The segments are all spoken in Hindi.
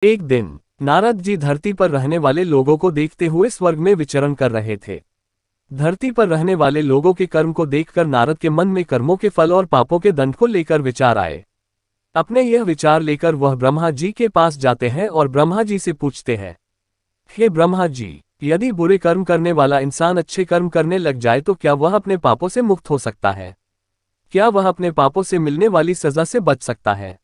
एक दिन नारद जी धरती पर रहने वाले लोगों को देखते हुए स्वर्ग में विचरण कर रहे थे। धरती पर रहने वाले लोगों के कर्म को देखकर नारद के मन में कर्मों के फल और पापों के दंड को लेकर विचार आए। अपने यह विचार लेकर वह ब्रह्मा जी के पास जाते हैं और ब्रह्मा जी से पूछते हैं, हे ब्रह्मा जी, यदि बुरे कर्म करने वाला इंसान अच्छे कर्म करने लग जाए तो क्या वह अपने पापों से मुक्त हो सकता है? क्या वह अपने पापों से मिलने वाली सजा से बच सकता है?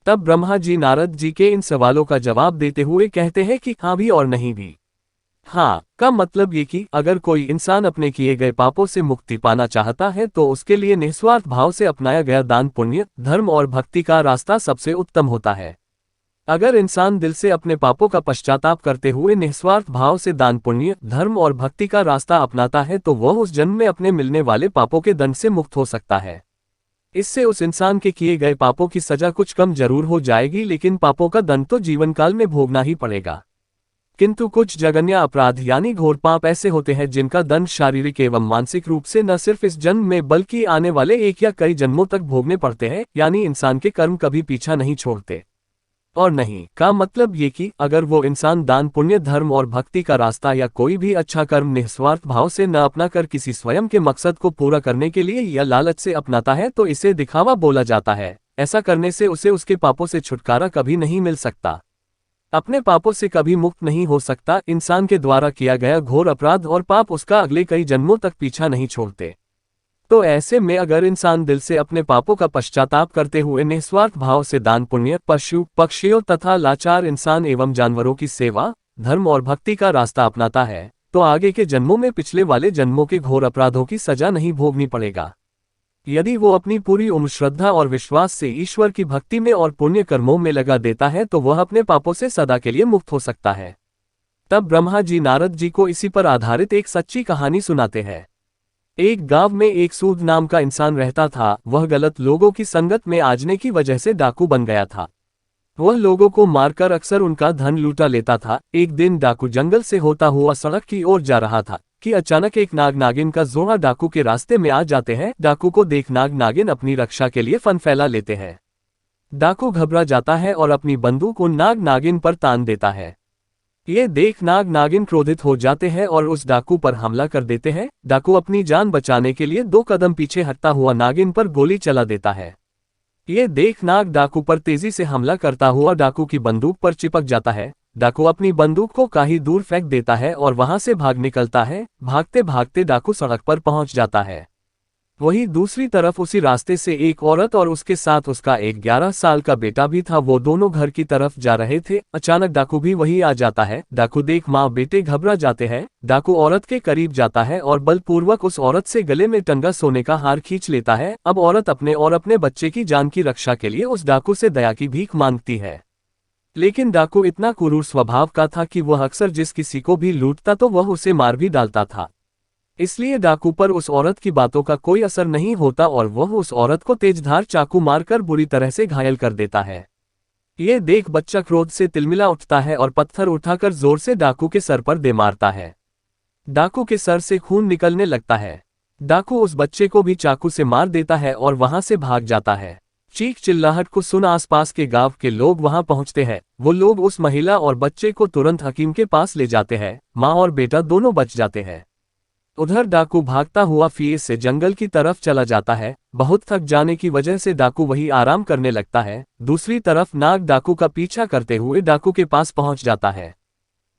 तब ब्रह्मा जी नारद जी के इन सवालों का जवाब देते हुए कहते हैं कि हाँ भी और नहीं भी। हाँ का मतलब ये कि अगर कोई इंसान अपने किए गए पापों से मुक्ति पाना चाहता है तो उसके लिए निस्वार्थ भाव से अपनाया गया दान, पुण्य, धर्म और भक्ति का रास्ता सबसे उत्तम होता है। अगर इंसान दिल से अपने पापों का पश्चाताप करते हुए निस्वार्थ भाव से दान, पुण्य, धर्म और भक्ति का रास्ता अपनाता है तो वह उस जन्म में अपने मिलने वाले पापों के दंड से मुक्त हो सकता है। इससे उस इंसान के किए गए पापों की सजा कुछ कम जरूर हो जाएगी, लेकिन पापों का दंड तो जीवन काल में भोगना ही पड़ेगा। किंतु कुछ जघन्य अपराध यानी घोर पाप ऐसे होते हैं जिनका दंड शारीरिक एवं मानसिक रूप से न सिर्फ इस जन्म में बल्कि आने वाले एक या कई जन्मों तक भोगने पड़ते हैं, यानी इंसान के कर्म कभी पीछा नहीं छोड़ते। और नहीं का मतलब ये कि अगर वो इंसान दान, पुण्य, धर्म और भक्ति का रास्ता या कोई भी अच्छा कर्म निस्वार्थ भाव से न अपना कर किसी स्वयं के मकसद को पूरा करने के लिए या लालच से अपनाता है तो इसे दिखावा बोला जाता है। ऐसा करने से उसे उसके पापों से छुटकारा कभी नहीं मिल सकता, अपने पापों से कभी मुक्त नहीं हो सकता। इंसान के द्वारा किया गया घोर अपराध और पाप उसका अगले कई जन्मों तक पीछा नहीं छोड़ते। तो ऐसे में अगर इंसान दिल से अपने पापों का पश्चाताप करते हुए निस्वार्थ भाव से दान, पुण्य, पशु पक्षियों तथा लाचार इंसान एवं जानवरों की सेवा, धर्म और भक्ति का रास्ता अपनाता है तो आगे के जन्मों में पिछले वाले जन्मों के घोर अपराधों की सजा नहीं भोगनी पड़ेगा। यदि वो अपनी पूरी उम्र श्रद्धा और विश्वास से ईश्वर की भक्ति में और पुण्य कर्मों में लगा देता है तो वह अपने पापों से सदा के लिए मुक्त हो सकता है। तब ब्रह्मा जी नारद जी को इसी पर आधारित एक सच्ची कहानी सुनाते हैं। एक गांव में एक सूद नाम का इंसान रहता था। वह गलत लोगों की संगत में आजने की वजह से डाकू बन गया था। वह लोगों को मारकर अक्सर उनका धन लूटा लेता था। एक दिन डाकू जंगल से होता हुआ सड़क की ओर जा रहा था कि अचानक एक नाग नागिन का जोड़ा डाकू के रास्ते में आ जाते हैं। डाकू को देख नाग नागिन अपनी रक्षा के लिए फन फैला लेते हैं। डाकू घबरा जाता है और अपनी बंदूक उन नाग नागिन पर तान देता है। ये देख नाग नागिन क्रोधित हो जाते हैं और उस डाकू पर हमला कर देते हैं। डाकू अपनी जान बचाने के लिए 2 कदम पीछे हटता हुआ नागिन पर गोली चला देता है। ये देख नाग डाकू पर तेजी से हमला करता हुआ डाकू की बंदूक पर चिपक जाता है। डाकू अपनी बंदूक को कहीं दूर फेंक देता है और वहां से भाग निकलता है। भागते भागते डाकू सड़क पर पहुंच जाता है। वहीं दूसरी तरफ उसी रास्ते से एक औरत और उसके साथ उसका एक 11 साल का बेटा भी था। वो दोनों घर की तरफ जा रहे थे। अचानक डाकू भी वहीं आ जाता है। डाकू देख माँ बेटे घबरा जाते हैं। डाकू औरत के करीब जाता है और बलपूर्वक उस औरत से गले में टंगा सोने का हार खींच लेता है। अब औरत अपने और अपने बच्चे की जान की रक्षा के लिए उस डाकू से दया की भीख मांगती है। लेकिन डाकू इतना क्रूर स्वभाव का था कि वह अक्सर जिस किसी को भी लूटता तो वह उसे मार भी डालता था। इसलिए डाकू पर उस औरत की बातों का कोई असर नहीं होता और वह उस औरत को तेजधार चाकू मारकर बुरी तरह से घायल कर देता है। ये देख बच्चा क्रोध से तिलमिला उठता है और पत्थर उठाकर जोर से डाकू के सर पर दे मारता है। डाकू के सर से खून निकलने लगता है। डाकू उस बच्चे को भी चाकू से मार देता है और वहां से भाग जाता है। चीख चिल्लाहट को सुन आसपास के गांव के लोग वहां पहुंचते हैं। वो लोग उस महिला और बच्चे को तुरंत हकीम के पास ले जाते हैं। माँ और बेटा दोनों बच जाते हैं। उधर डाकू भागता हुआ फिर से जंगल की तरफ चला जाता है। बहुत थक जाने की वजह से डाकू वही आराम करने लगता है। दूसरी तरफ नाग डाकू का पीछा करते हुए डाकू के पास पहुंच जाता है।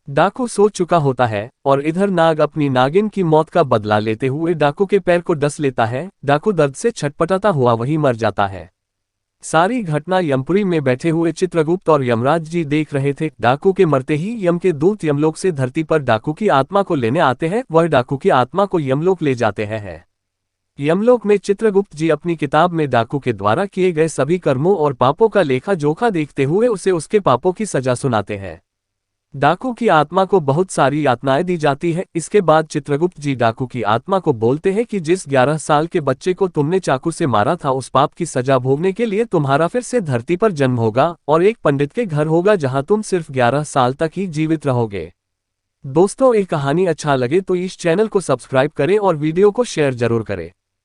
डाकू सो चुका होता है और इधर नाग अपनी नागिन की मौत का बदला लेते हुए डाकू के पैर को डस लेता है। डाकू दर्द से छटपटाता हुआ वहीं मर जाता है। सारी घटना यमपुरी में बैठे हुए चित्रगुप्त और यमराज जी देख रहे थे। डाकू के मरते ही यम के दूत यमलोक से धरती पर डाकू की आत्मा को लेने आते हैं। वह डाकू की आत्मा को यमलोक ले जाते हैं। यमलोक में चित्रगुप्त जी अपनी किताब में डाकू के द्वारा किए गए सभी कर्मों और पापों का लेखा जोखा देखते हुए उसे उसके पापों की सजा सुनाते हैं। डाकू की आत्मा को बहुत सारी यातनाएं दी जाती है। इसके बाद चित्रगुप्त जी डाकू की आत्मा को बोलते हैं कि जिस 11 साल के बच्चे को तुमने चाकू से मारा था उस पाप की सजा भोगने के लिए तुम्हारा फिर से धरती पर जन्म होगा और एक पंडित के घर होगा जहां तुम सिर्फ 11 साल तक ही जीवित रहोगे। दोस्तों, ये कहानी अच्छा लगे तो इस चैनल को सब्सक्राइब करें और वीडियो को शेयर जरूर करें।